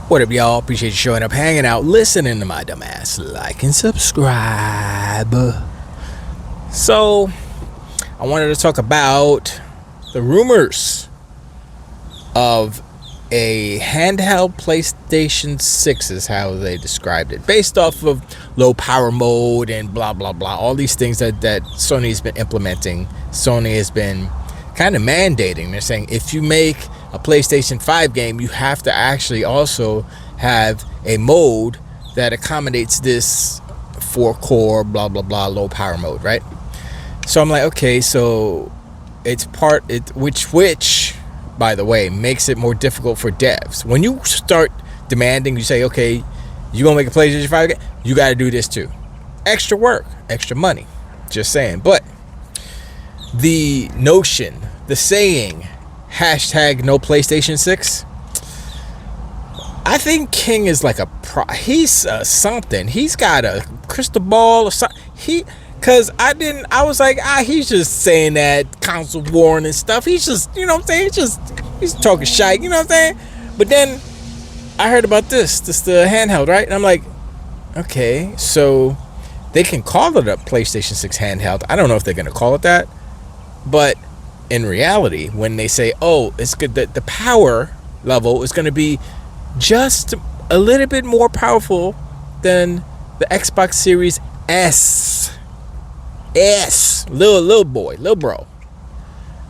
What up, y'all? Appreciate you showing up, hanging out, listening to my dumb ass. Like and subscribe. So, I wanted to talk about the rumors of a handheld PlayStation 6 is how they described it, based off of low power mode and blah blah blah, all these things that Sony has been implementing. Sony has been kind of mandating. They're saying if you make a PlayStation 5 game, you have to actually also have a mode that accommodates this 4-core blah blah blah low power mode, right? So I'm like, okay, so it's which by the way makes it more difficult for devs. When you start demanding, you say, okay, you gonna make a PlayStation 5 game, you got to do this too. Extra work, extra money, just saying. But the notion, the saying, hashtag no PlayStation 6, I think King is like he's something. He's got a crystal ball or something. Cause I was like, he's just saying that console war and stuff. He's just, you know what I'm saying? He's talking shite, you know what I'm saying? But then I heard about this the handheld, right? And I'm like, okay, so they can call it a PlayStation 6 handheld. I don't know if they're gonna call it that, but in reality, when they say, oh, it's good, that the power level is gonna be just a little bit more powerful than the Xbox Series S, little bro.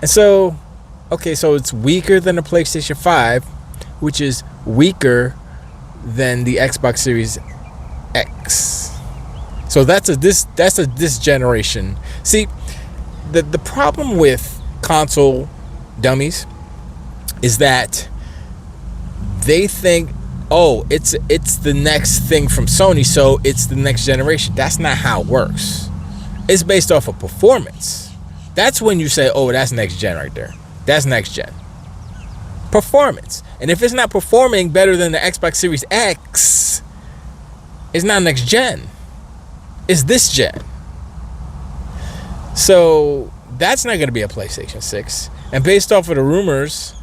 And so, okay, so it's weaker than the PlayStation 5, which is weaker than the Xbox Series X. So that's this generation. See, the problem with console dummies is that they think, oh, it's the next thing from Sony, so it's the next generation. That's not how it works. It's based off of performance. That's when you say, oh, that's next gen right there. That's next gen. Performance. And if it's not performing better than the Xbox Series X, it's not next gen. It's this gen. So that's not going to be a PlayStation 6. And based off of the rumors,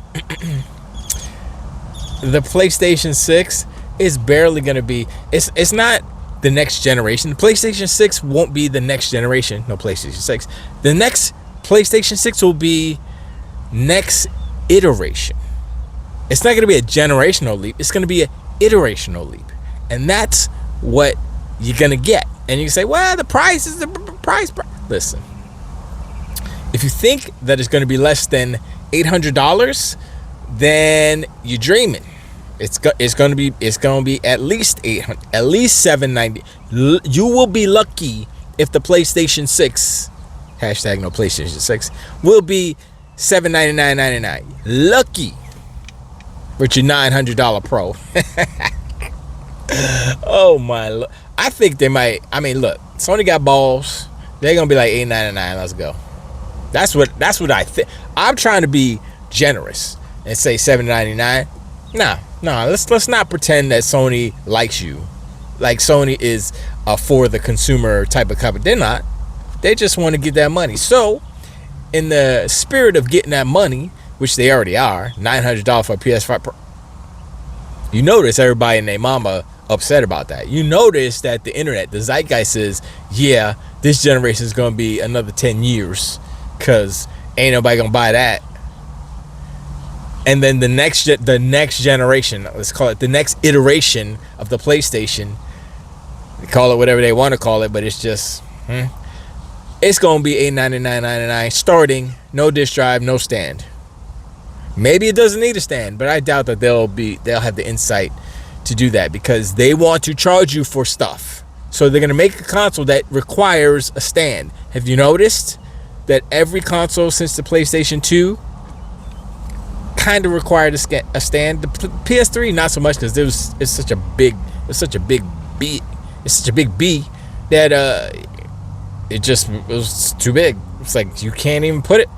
the PlayStation 6 is barely going to be, it's not the next generation. The PlayStation 6 won't be the next generation. No, PlayStation 6. The next PlayStation 6 will be next iteration. It's not going to be a generational leap. It's going to be an iterational leap. And that's what you're going to get. And you can say, well, the price is the price. Listen, if you think that it's going to be less than $800, then you're dreaming. It's going to be at least $800, at least $790. You will be lucky if the PlayStation 6, hashtag no PlayStation 6, will be $799.99. Lucky with your $900 Pro. Oh my Lord. I think they might. I mean, look, Sony got balls. They're gonna be like $899. Let's go. That's what I think. I'm trying to be generous and say $799. Nah. Let's not pretend that Sony likes you, like Sony is for the consumer type of company. They're not. They just want to get that money. So, in the spirit of getting that money, which they already are, $900 for a PS5 Pro. You notice everybody and their mama upset about that. You notice that the internet, the zeitgeist says, yeah, this generation is going to be another 10 years because ain't nobody going to buy that. And then the next generation, let's call it the next iteration of the PlayStation, they call it whatever they want to call it, but it's just, it's going to be $899.99 starting, no disk drive, no stand. Maybe it doesn't need a stand, but I doubt that they'll have the insight to do that because they want to charge you for stuff. So they're going to make a console that requires a stand. Have you noticed that every console since the PlayStation 2 kind of required a stand? The PS3 not so much because it's such a big B that it was too big. It's like you can't even put it.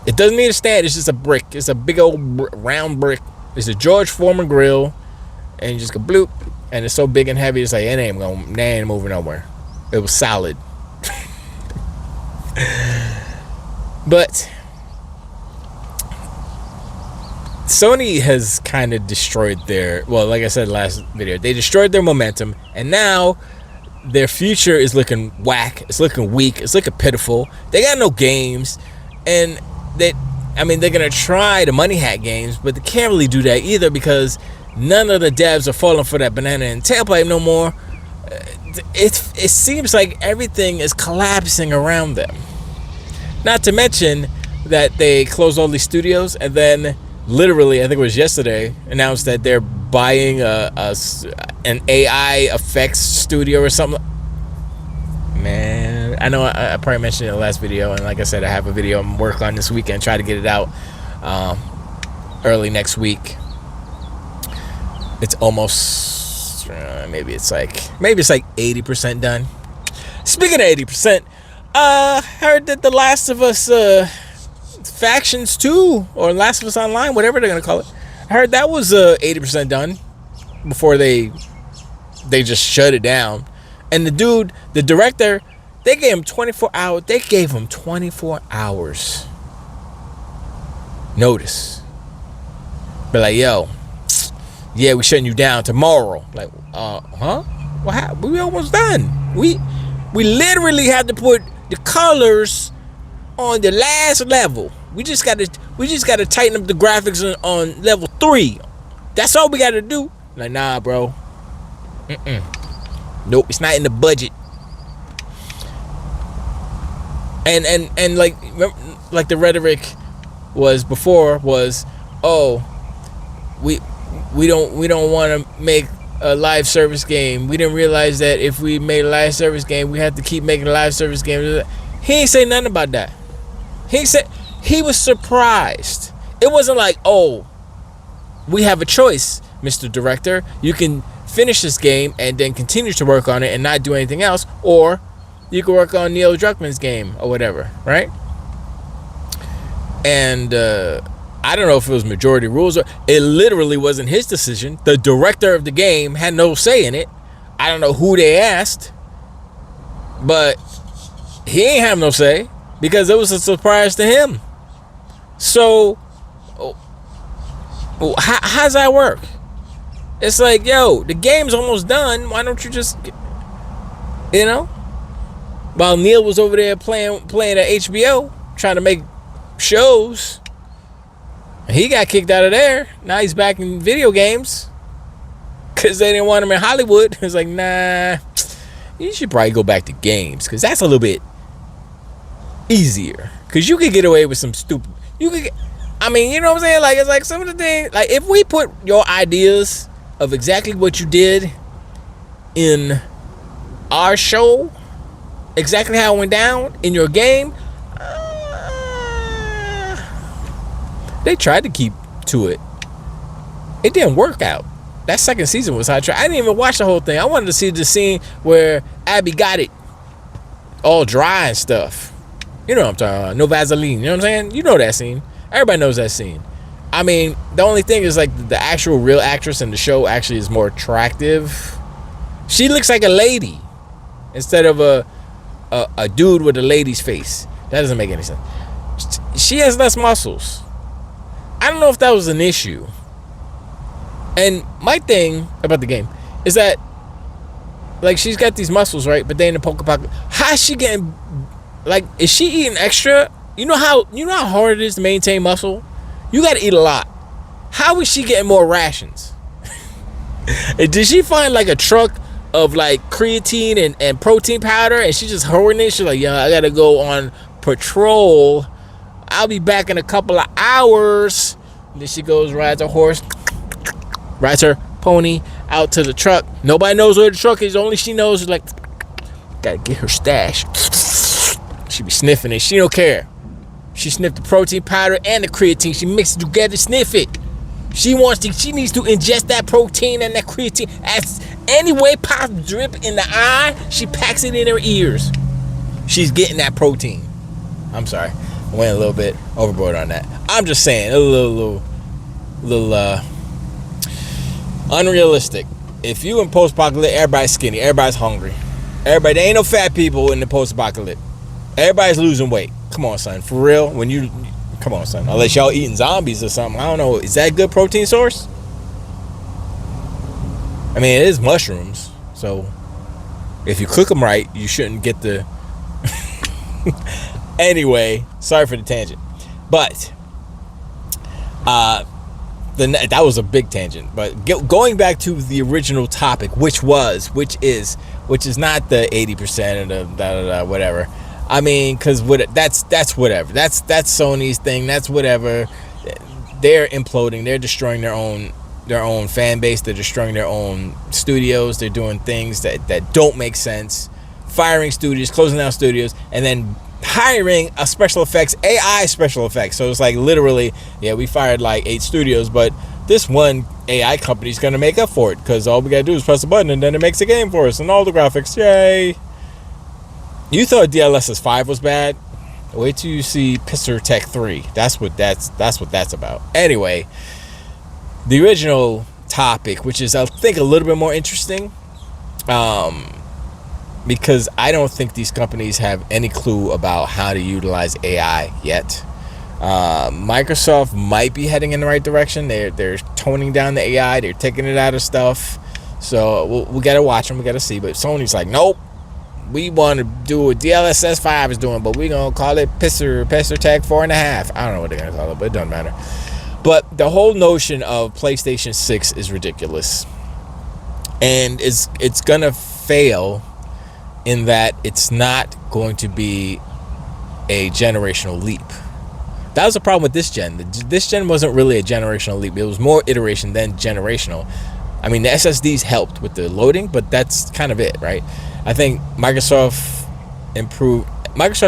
It doesn't need a stand. It's just a brick. It's a big old round brick. It's a George Foreman grill, and you just go bloop, and it's so big and heavy. It's like it ain't moving nowhere. It was solid. But Sony has kind of destroyed their, well, like I said last video, they destroyed their momentum, and now their future is looking whack. It's looking weak. It's looking pitiful. They got no games, and they're gonna try the money hack games, but they can't really do that either because none of the devs are falling for that banana and tailpipe no more. It seems like everything is collapsing around them. Not to mention that they closed all these studios, and then literally, I think it was yesterday, announced that they're buying an AI effects studio or something. Man, I know I probably mentioned it in the last video, and like I said, I have a video I'm working on this weekend, try to get it out early next week. It's almost maybe it's like 80% done. Speaking of 80%, heard that the Last of Us Factions 2 or Last of Us Online, whatever they're gonna call it, I heard that was 80% done before they just shut it down. And the director, they gave him 24 hours. They gave him 24 hours notice. But like, yo, yeah, we shutting you down tomorrow. Like, huh? What happened? We almost done. We literally had to put the colors on the last level. We just gotta tighten up the graphics on level 3. That's all we gotta do. Like, nah, bro. Nope, it's not in the budget. And like the rhetoric was before was, oh, we don't want to make a live service game. We didn't realize that if we made a live service game, we had to keep making a live service game. He ain't say nothing about that. He was surprised. It wasn't like, oh, we have a choice, Mr. Director. You can finish this game and then continue to work on it and not do anything else, or you can work on Neil Druckmann's game or whatever, right? And I don't know if it was majority rules or it literally wasn't his decision. The director of the game had no say in it. I don't know who they asked, but he ain't have no say because it was a surprise to him. So how's that work? It's like, yo, the game's almost done. Why don't you just, while Neil was over there playing at HBO, trying to make shows, he got kicked out of there. Now he's back in video games because they didn't want him in Hollywood. It's like, nah, you should probably go back to games because that's a little bit easier. Because you could get away with some stupid. You know what I'm saying? Like, it's like some of the things. Like, if we put your ideas of exactly what you did in our show, exactly how it went down in your game, they tried to keep to it. It didn't work out. That second season was high try. I didn't even watch the whole thing. I wanted to see the scene where Abby got it all dry and stuff. You know what I'm talking about. No Vaseline. You know what I'm saying? You know that scene. Everybody knows that scene. I mean, the only thing is, like, the actual real actress in the show actually is more attractive. She looks like a lady instead of a dude with a lady's face. That doesn't make any sense. She has less muscles. I don't know if that was an issue. And my thing about the game is that, like, she's got these muscles, right? But they in the Pokepocket. How's she getting, like, is she eating extra? You know how hard it is to maintain muscle? You got to eat a lot. How is she getting more rations? Did she find, like, a truck of, like, creatine and protein powder, and she just hoarding it? She's like, yeah, I got to go on patrol. I'll be back in a couple of hours. And then she goes, rides a horse, rides her pony out to the truck. Nobody knows where the truck is. Only she knows. She's like, gotta get her stash. She be sniffing it. She don't care. She sniffed the protein powder and the creatine. She mixed it together, sniff it. She needs to ingest that protein and that creatine as any way possible. Drip in the eye. She packs it in her ears. She's getting that protein. I'm sorry. I went a little bit overboard on that. I'm just saying, a little unrealistic. If you in post-apocalypse, everybody's skinny, everybody's hungry. There ain't no fat people in the post-apocalypse. Everybody's losing weight. Come on, son, for real. When you Come on, son. Unless y'all eating zombies or something. I don't know. Is that a good protein source? I mean, it is mushrooms. So if you cook them right, you shouldn't get the... Anyway, sorry for the tangent. But that was a big tangent. But going back to the original topic, which is not the 80% and the whatever. I mean, because that's whatever. That's Sony's thing. That's whatever. They're imploding. They're destroying their own fan base. They're destroying their own studios. They're doing things that don't make sense. Firing studios, closing down studios, and then hiring a special effects, AI special effects. So it's like literally, yeah, we fired like 8 studios, but this one AI company is going to make up for it because all we got to do is press a button and then it makes a game for us and all the graphics. Yay. You thought DLSS 5 was bad? Wait till you see Pisser Tech 3. That's what that's about. Anyway, the original topic, which is I think a little bit more interesting, because I don't think these companies have any clue about how to utilize AI yet. Microsoft might be heading in the right direction. They're toning down the AI. They're taking it out of stuff. So we got to watch them. We got to see. But Sony's like, nope. We want to do what DLSS 5 is doing, but we're going to call it Pisser Tech 4.5. I don't know what they're going to call it, but it doesn't matter. But the whole notion of PlayStation 6 is ridiculous. And it's going to fail in that it's not going to be a generational leap. That was the problem with this gen. This gen wasn't really a generational leap. It was more iteration than generational. I mean, the SSDs helped with the loading, but that's kind of it, right? I think Microsoft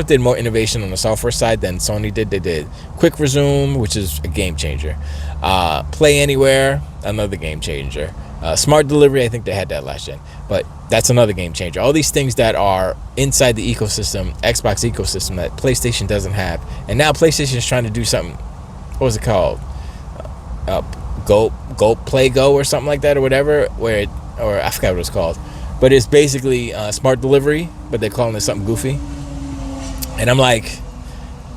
did more innovation on the software side than Sony did. They did Quick Resume, which is a game changer. Play Anywhere, another game changer. Smart Delivery, I think they had that last gen, but that's another game changer. All these things that are inside the ecosystem, Xbox ecosystem, that PlayStation doesn't have. And now PlayStation is trying to do something, what was it called? Play Go or something like that or whatever, or I forgot what it's called. But it's basically Smart Delivery, but they're calling it something goofy. And I'm like,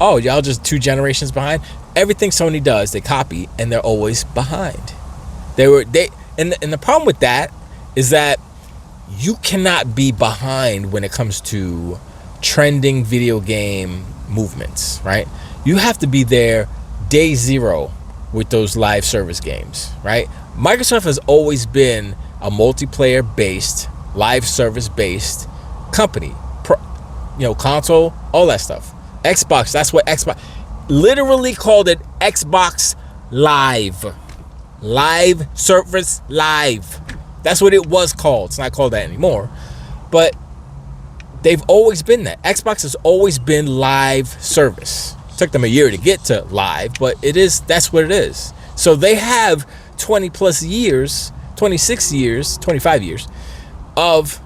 oh, y'all just 2 generations behind? Everything Sony does, they copy, and they're always behind. And the problem with that is that you cannot be behind when it comes to trending video game movements, right? You have to be there day 0 with those live service games, right? Microsoft has always been a multiplayer-based, live service-based company. Console, all that stuff. Xbox, that's what Xbox literally called it, Xbox Live. Live service live. That's what it was called. It's not called that anymore. But they've always been that. Xbox has always been live service. It took them a year to get to live, but that's what it is. So they have 20 plus years, 26 years, 25 years of,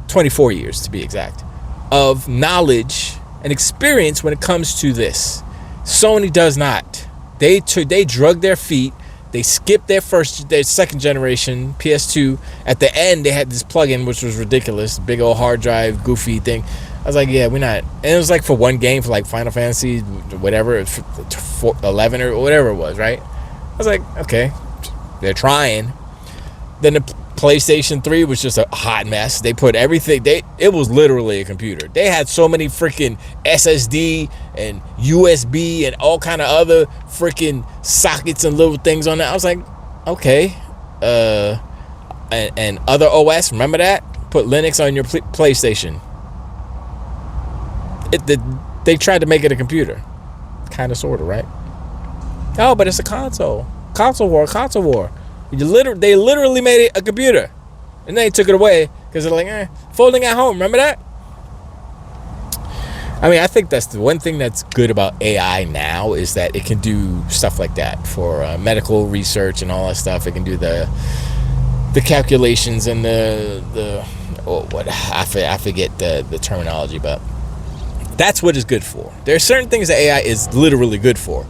24 years to be exact, of knowledge and experience when it comes to this. Sony does not. They drug their feet. They skipped their second generation PS2. At the end, they had this plugin, which was ridiculous. Big old hard drive, goofy thing. I was like, yeah, we're not. And it was like for one game, for like Final Fantasy, whatever, 11 or whatever it was, right? I was like, okay, they're trying. Then the PlayStation 3 was just a hot mess. They put everything, it was literally a computer. They had so many freaking SSD and USB and all kind of other freaking sockets and little things on that. I was like, okay. And other OS, remember that? Put Linux on your PlayStation. They tried to make it a computer. Kind of, sort of, right? Oh, but it's a console. Console war. They literally made it a computer. And then they took it away because they're like, folding at home. Remember that? I mean, I think that's the one thing that's good about AI now is that it can do stuff like that for medical research and all that stuff. It can do the calculations and I forget the terminology, but that's what it's good for. There are certain things that AI is literally good for,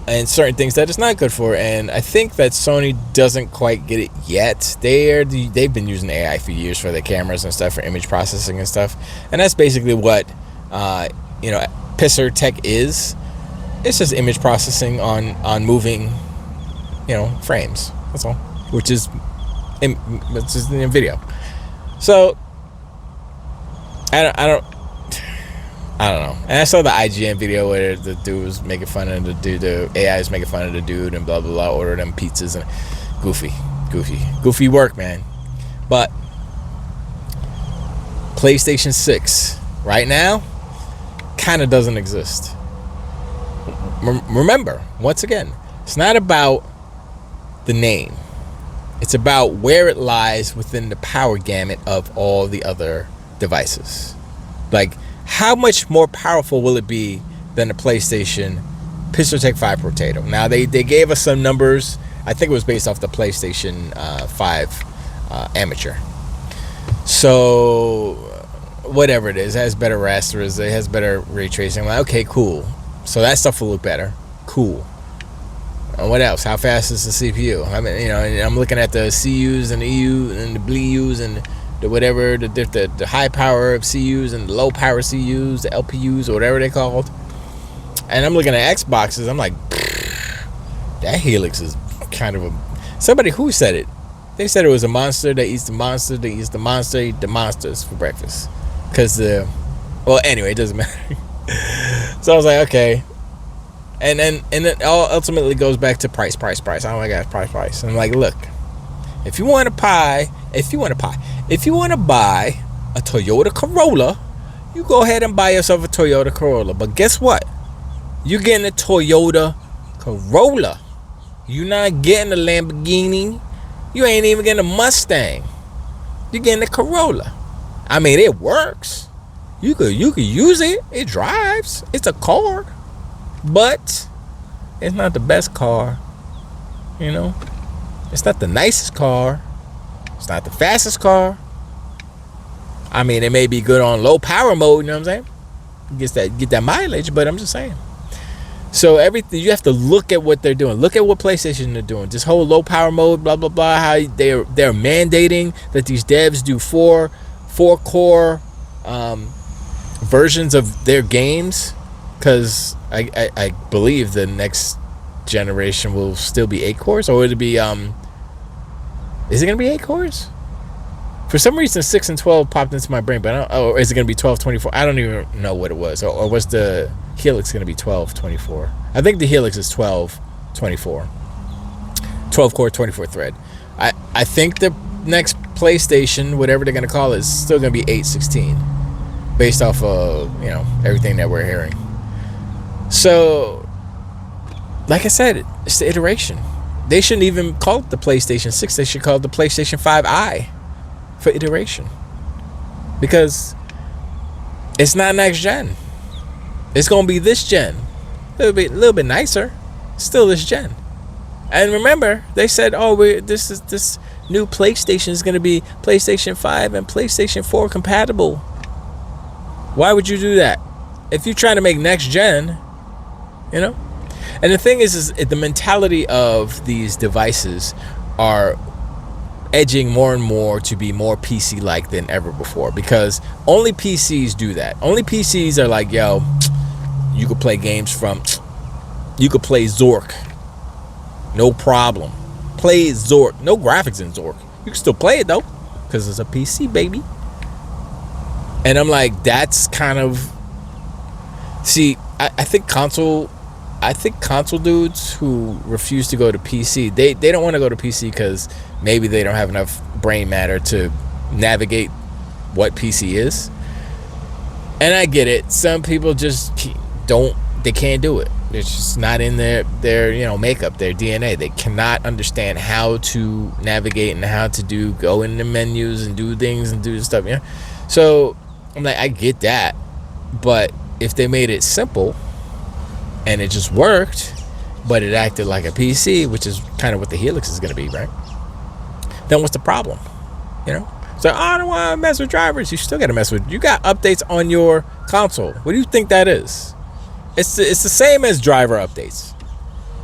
and certain things that it's not good for. And I think that Sony doesn't quite get it yet. They've been using AI for years for their cameras and stuff, for image processing and stuff. And that's basically what Pisser Tech is. It's just image processing on moving, frames. That's all. Which is it's just in video. So I don't know. And I saw the IGN video where the dude was making fun of the dude, the AI is making fun of the dude, and blah blah blah. Order them pizzas and goofy work, man. But PlayStation 6 right now kind of doesn't exist. Remember, once again, it's not about the name. It's about where it lies within the power gamut of all the other devices. Like, how much more powerful will it be than the PlayStation Pistotech 5 Potato? Now, they gave us some numbers. I think it was based off the PlayStation 5 Amateur. So, whatever it is, it has better rasters, it has better ray tracing. I'm like, okay, cool. So that stuff will look better. Cool. And what else? How fast is the CPU? I mean, I'm looking at the CUs and the EU and the BLUs and the whatever, the high power CUs and the low power CUs, the LPUs or whatever they're called. And I'm looking at Xboxes. I'm like, that Helix is kind of a... Somebody who said it? They said it was a monster that eats the monster that eats the monster, eat the monsters for breakfast. Because well, anyway, it doesn't matter. So I was like, okay. And it all ultimately goes back to price. Oh my gosh, price. And I'm like, look, if you want to buy a Toyota Corolla, you go ahead and buy yourself a Toyota Corolla. But guess what? You're getting a Toyota Corolla. You're not getting a Lamborghini. You ain't even getting a Mustang. You're getting a Corolla. I mean, it works. You could use it. It drives. It's a car. But it's not the best car. It's not the nicest car. It's not the fastest car. I mean, it may be good on low power mode, you know what I'm saying? Get that mileage, but I'm just saying. So everything, you have to look at what they're doing. Look at what PlayStation are doing. This whole low power mode, blah blah blah. How they're mandating that these devs do four core versions of their games, because I believe the next generation will still be 8 cores, or would it be is it gonna be 8 cores? For some reason 6 and 12 popped into my brain, but or is it gonna be 12 24? I don't even know what it was. Or was the Helix gonna be 12 24? I think the Helix is 12 24, 12 core 24 thread. I think the next PlayStation, whatever they're gonna call it, is still gonna be 816, based off of everything that we're hearing. So, like I said, it's the iteration. They shouldn't even call it the PlayStation 6. They should call it the PlayStation 5i for iteration, because it's not next gen. It's gonna be this gen, a little bit nicer, still this gen. And remember, they said, this new PlayStation is gonna be PlayStation 5 and PlayStation 4 compatible. Why would you do that if you're trying to make next gen? And the thing is the mentality of these devices are edging more and more to be more PC-like than ever before, because only PCs do that. Only PCs are like, yo, you could play games you could play Zork, no problem. Play Zork, no graphics in Zork. You can still play it though, because it's a PC, baby. And I'm like, that's kind of... See, I think console dudes who refuse to go to PC, they don't want to go to PC because maybe they don't have enough brain matter to navigate what PC is. And I get it. Some people just they can't do it. It's just not in their makeup, their DNA. They cannot understand how to navigate and how to go in the menus and do things and do stuff. So I'm like, I get that. But if they made it simple and it just worked, but it acted like a PC, which is kind of what the Helix is going to be, right? Then what's the problem? So I don't want to mess with drivers. You still got to mess with... You got updates on your console. What do you think that is? It's the same as driver updates.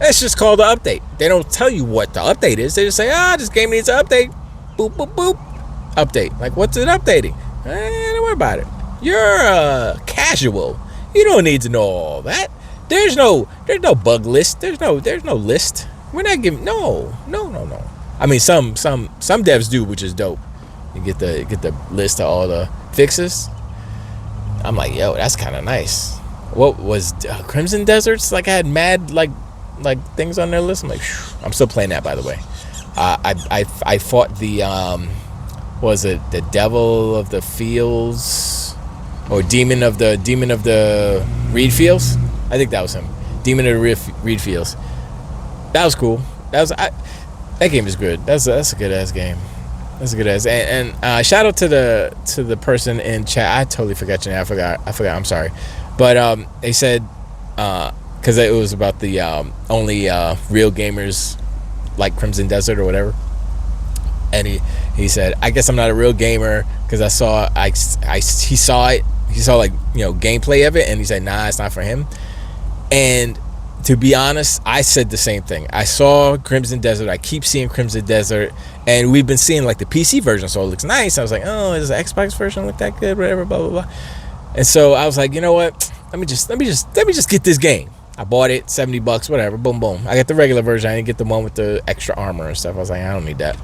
It's just called the update. They don't tell you what the update is. They just say, this game needs an update. Boop, boop, boop. Update. Like, what's it updating? Don't worry about it. You're a casual. You don't need to know all that. There's no bug list. There's no list. We're not giving no. I mean, some devs do, which is dope. You get the list of all the fixes. I'm like, yo, that's kind of nice. What was Crimson Deserts? Like, I had mad like things on their list. I'm like, I'm still playing that, by the way. I fought the was it the Devil of the Fields or Demon of the Reed Fields? I think that was him. Demon of the Reed Fields. That was cool. That game is good. That's a good ass game. That's a good ass. And shout out to the person in chat. I totally forgot your name. I forgot. I'm sorry. But they said because it was about the only real gamers like Crimson Desert or whatever. And he said, I guess I'm not a real gamer because he saw it. He saw like, gameplay of it, and he said, nah, it's not for him. And to be honest, I said the same thing. I saw Crimson Desert. I keep seeing Crimson Desert, and we've been seeing like the PC version, so it looks nice. I was like, oh, does the Xbox version look that good? Whatever, blah blah blah. And so I was like, you know what? Let me just get this game. I bought it, $70, whatever. Boom, boom. I got the regular version. I didn't get the one with the extra armor and stuff. I was like, I don't need that.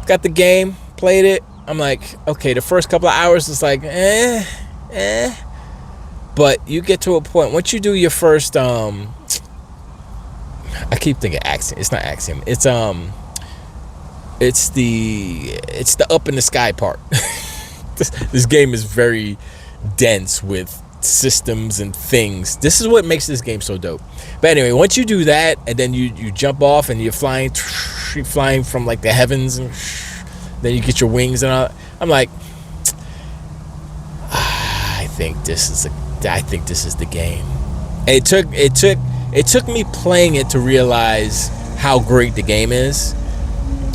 Got the game, played it. I'm like, okay, the first couple of hours is like, but you get to a point once you do your first I keep thinking Axiom. It's not Axiom. It's the up in the sky part. This game is very dense with systems and things. This is what makes this game so dope. But anyway, once you do that, and then you jump off and you're flying from like the heavens, and then you get your wings and all. I'm like, I think this is the game. And it took me playing it to realize how great the game is.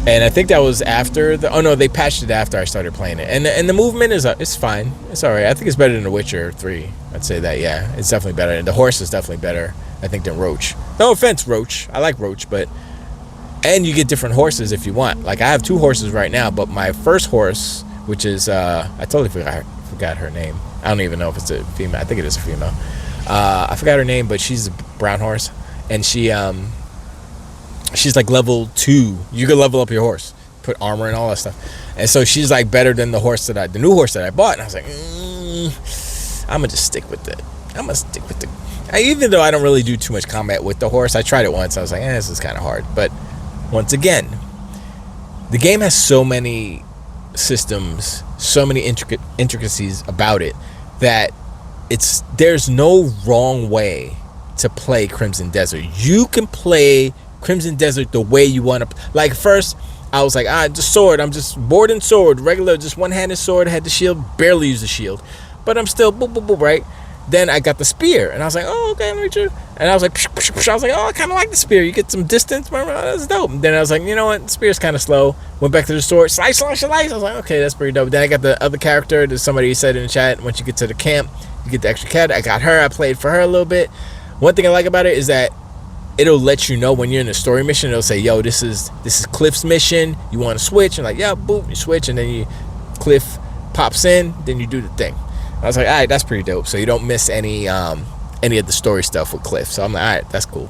And I think that was after they patched it after I started playing it. And the movement it's fine. It's all right. I think it's better than The Witcher 3. I'd say that, yeah. It's definitely better. And the horse is definitely better, I think, than Roach. No offense, Roach. I like Roach, and you get different horses if you want. Like, I have 2 horses right now, but my first horse, which is I totally forgot her name. I don't even know if it's a female. I think it is a female. I forgot her name, but she's a brown horse, and she's like level 2. You can level up your horse, put armor and all that stuff, and so she's like better than the new horse that I bought. And I was like, I'm gonna just stick with it. Even though I don't really do too much combat with the horse. I tried it once. I was like, this is kind of hard. But once again, the game has so many systems, so many intricacies about it that there's no wrong way to play Crimson Desert. You can play Crimson Desert the way you want to. Like, first I was like, just sword. I'm just board and sword, regular, just one-handed sword. Had the shield, barely use the shield, but I'm still boop boop boop, right? Then I got the spear, and I was like, oh, okay, let me try. And I was like, psh, psh, psh. I was like, oh, I kind of like the spear. You get some distance, that's dope. And then I was like, you know what, the spear's kind of slow. Went back to the sword, slice. I was like, okay, that's pretty dope. Then I got the other character. There's somebody said in the chat, once you get to the camp, you get the extra cat. I got her. I played for her a little bit. One thing I like about it is that it'll let you know when you're in a story mission. It'll say, yo, this is Cliff's mission. You want to switch? And like, yeah, boom, you switch, and then Cliff pops in, then you do the thing. I was like, all right, that's pretty dope. So you don't miss any of the story stuff with Cliff. So I'm like, all right, that's cool.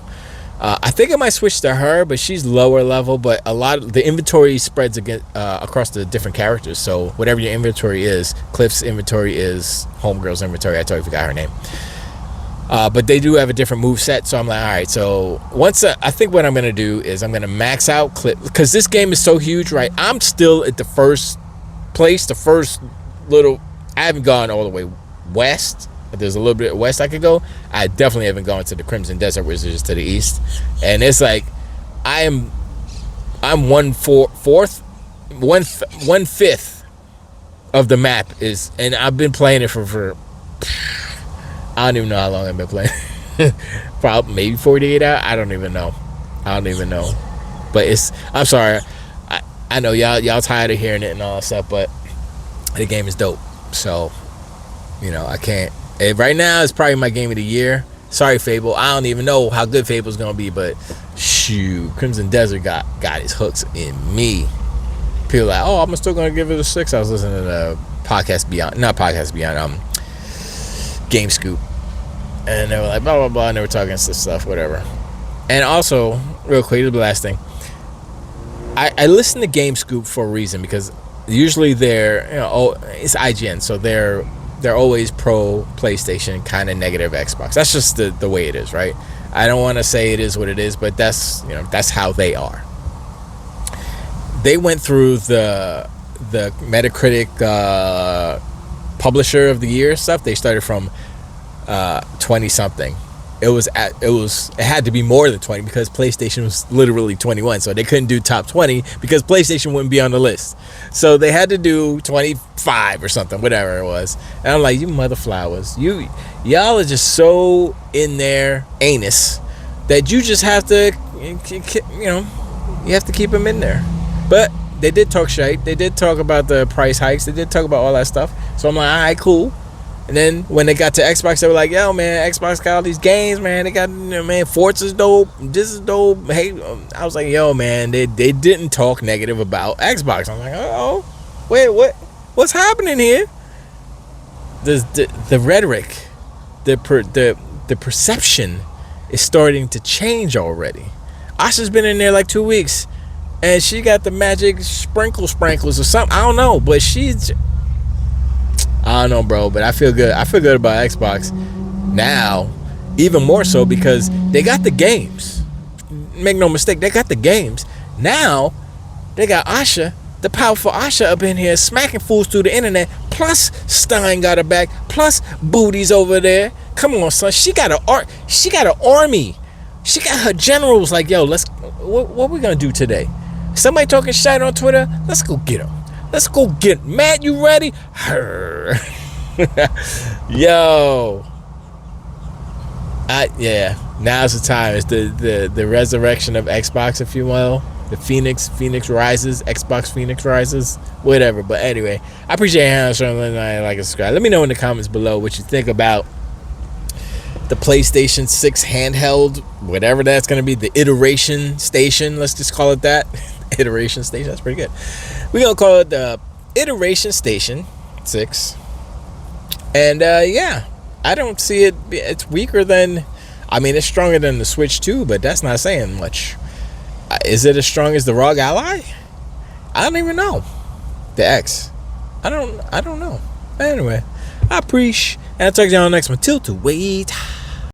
I think I might switch to her, but she's lower level. But a lot of the inventory spreads across the different characters. So whatever your inventory is, Cliff's inventory is Homegirl's inventory. I totally forgot her name. But they do have a different move set. So I'm like, all right. So once I think what I'm gonna do is I'm gonna max out Cliff, because this game is so huge, right? I'm still at the first place, the first little. I haven't gone all the way west. There's a little bit west I could go. I definitely haven't gone to the Crimson Desert, which is to the east. And it's like I'm 1/5 of the map is, and I've been playing it for I don't even know how long I've been playing. Probably maybe 48 hours. I don't even know. But I'm sorry. I know y'all tired of hearing it and all that stuff, but the game is dope. So, I can't. Right now, it's probably my game of the year. Sorry, Fable. I don't even know how good Fable's gonna be, but shoot, Crimson Desert got his hooks in me. People are like, oh, I'm still gonna give it a 6. I was listening to the Podcast Beyond, not Podcast Beyond, Game Scoop, And they were like, blah, blah, blah. And they were talking some stuff, whatever. And also, real quick, the last thing. I listen to Game Scoop for a reason, because usually they're, it's IGN, so they're always pro PlayStation, kind of negative Xbox. That's just the way it is, right? I don't want to say it is what it is, but that's how they are. They went through the Metacritic Publisher of the Year stuff. They started from 20 something. It had to be more than 20 because PlayStation was literally 21, so they couldn't do top 20 because PlayStation wouldn't be on the list. So they had to do 25 or something, whatever it was. And I'm like, you mother flowers, y'all are just so in their anus that you just have to, you have to keep them in there. But they did talk shite. They did talk about the price hikes. They did talk about all that stuff. So I'm like, all right, cool. And then when they got to Xbox, they were like, yo, man, Xbox got all these games, man. They got, man, Forza's dope. This is dope. Hey, I was like, yo, man, they didn't talk negative about Xbox. I'm like, oh, wait, what's happening here? The rhetoric, the perception is starting to change already. Asha's been in there like 2 weeks, and she got the magic sprinkles or something. I don't know, but I don't know, bro, but I feel good. I feel good about Xbox now, even more so because they got the games. Make no mistake, they got the games. Now, they got Asha, the powerful Asha up in here smacking fools through the internet. Plus, Stein got her back. Plus, Booty's over there. Come on, son. She got an army. She got her generals like, yo, what we gonna do today? Somebody talking shit on Twitter? Let's go get him. Let's go get Matt. You ready? Yo. Now's the time. It's the resurrection of Xbox, if you will. The Phoenix rises. Xbox Phoenix rises. Whatever. But anyway, I appreciate you showing like and subscribe. Let me know in the comments below what you think about the PlayStation 6 handheld, whatever that's going to be, the iteration station. Let's just call it that. Iteration station. That's pretty good. We're going to call it the Iteration Station 6. And I don't see it. It's weaker than, it's stronger than the Switch 2, but that's not saying much. Is it as strong as the ROG Ally? I don't even know. The X. I don't know. Anyway, I appreciate, and I'll talk to you on the next one. Till to wait.